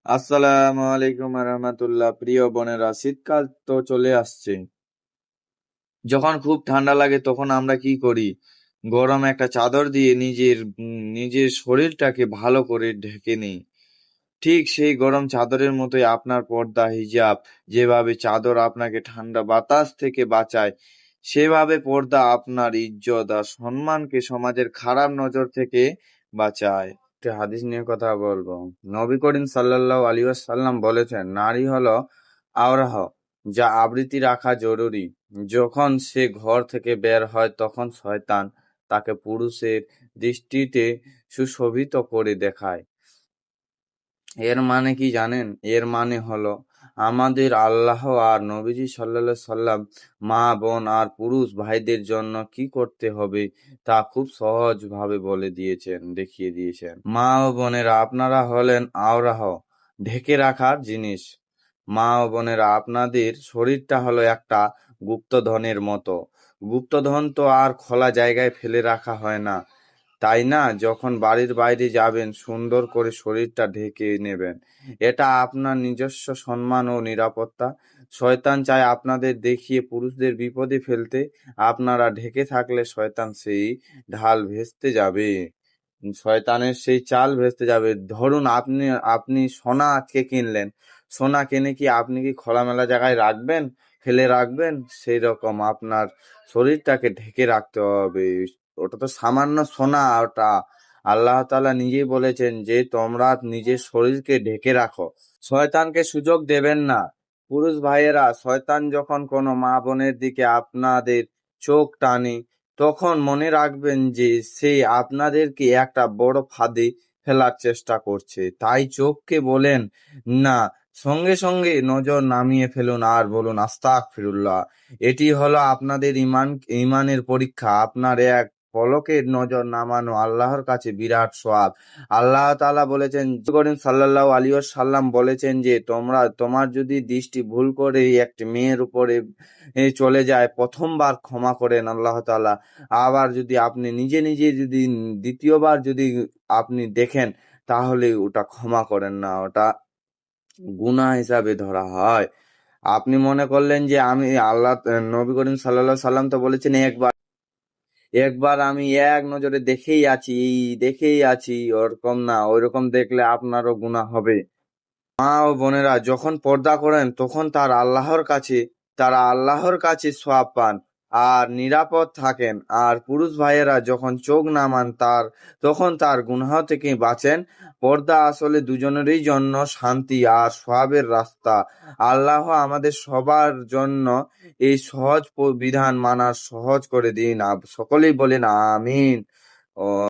আসসালামু আলাইকুম রহমতুল্লাহ। প্রিয় বোনেরা, শীতকাল তো চলে আসছে। যখন খুব ঠান্ডা লাগে তখন আমরা কি করি? গরম একটা চাদর দিয়ে নিজের শরীরটাকে ভালো করে ঢেকে নিই। ঠিক সেই গরম চাদরের মতোই আপনার পর্দা হিজাব, যেভাবে চাদর আপনাকে ঠান্ডা বাতাস থেকে বাঁচায়, সেভাবে পর্দা আপনার ইজ্জত আর সম্মানকে সমাজের খারাপ নজর থেকে বাঁচায়। একটা হাদিস নিয়ে কথা বলবো। নবী করিম সাল্লাল্লাহু আলাইহি ওয়াসাল্লাম বলেছেন, নারী হলো আওরাহ, যা আবৃত্তি রাখা জরুরি। যখন সে ঘর থেকে বের হয় তখন শয়তান তাকে পুরুষের দৃষ্টিতে সুশোভিত করে দেখায়। এর মানে কি জানেন? এর মানে হলো আমাদের আল্লাহ আর নবীজি সাল্লাল্লাহু সাল্লাম মা বোন আর পুরুষ ভাইদের জন্য কি করতে হবে তা খুব সহজ ভাবে বলে দিয়েছেন, দেখিয়ে দিয়েছেন। মা ও বোনেরা, আপনারা হলেন আওরাহ, ঢেকে রাখার জিনিস। মা ও বোনেরা, আপনাদের শরীরটা হলো একটা গুপ্তধনের মতো। গুপ্তধন তো আর খোলা জায়গায় ফেলে রাখা হয় না, তাই না? যখন বাড়ির বাইরে যাবেন সুন্দর করে শরীরটা ঢেকে নেবেন। এটা আপনার নিজস্ব সম্মান ও নিরাপত্তা। শয়তান চায় আপনাদের দেখিয়ে পুরুষদের বিপদে ফেলতে। আপনারা ঢেকে থাকলে শয়তান সেই ঢাল ভেস্তে যাবে, শয়তানের সেই চাল ভেস্তে যাবে। ধরুন আপনি আপনি সোনা আজকে কিনলেন। সোনা কিনে কি আপনি কি খোলামেলা জায়গায় রাখবেন, ফেলে রাখবেন? সেই রকম আপনার শরীরটাকে ঢেকে রাখতে হবে। ওটা তো সামান্য সোনা। ওটা আল্লাহ তাআলা নিজেই বলেছেন যে তোমরা নিজের শরীরকে ঢেকে রাখো, শয়তানকে সুযোগ দেবেন না। পুরুষ ভাইয়েরা, শয়তান যখন কোনো মা বোনের দিকে আপনাদের চোখ টানে, তখন মনে রাখবেন যে সে আপনাদেরকে একটা বড় ফাঁদে ফেলার চেষ্টা করছে। তাই চোখকে বলেন না, সঙ্গে সঙ্গে নজর নামিয়ে ফেলুন আর বলুন আস্তাগফিরুল্লাহ। এটি হলো আপনাদের ইমানের পরীক্ষা। আপনার এক পলকের নজর নামানো আল্লাহর কাছে বিরাট সওয়াব। আল্লাহ তাআলা বলেছেন, করিম সাল্লাল্লাহু আলাইহি ওয়াসাল্লাম বলেছেন যে তোমার যদি দৃষ্টি ভুল করে একটি মেয়ের উপরে চলে যায়, প্রথমবার ক্ষমা করেন আল্লাহ তাআলা। আবার যদি আপনি নিজে নিজে যদি দ্বিতীয়বার যদি আপনি দেখেন, তাহলে ওটা ক্ষমা করেন না, ওটা গুনাহ হিসাবে ধরা হয়। আপনি মনে করলেন যে আমি আল্লাহ, নবী করিম সাল্লাল্লাহু সাল্লাম তো বলেছেন একবার একবার আমি এক নজরে দেখেই আছি, ওরকম না। ওইরকম দেখলে আপনারও গুনাহ হবে। মা ও বোনেরা, যখন পর্দা করেন তখন তারা আল্লাহর কাছে সওয়াব পান আর নিরাপদ থাকেন। আর পুরুষ ভাইয়েরা যখন চোখ নামান তখন তার গুনাহ থেকে বাঁচেন। পর্দা আসলে দুজনেরই জন্য শান্তি আর সওয়াবের রাস্তা। আল্লাহ আমাদের সবার জন্য এই সহজ বিধান মানার সহজ করে দিন। সকলেই বলেন আমিন। ও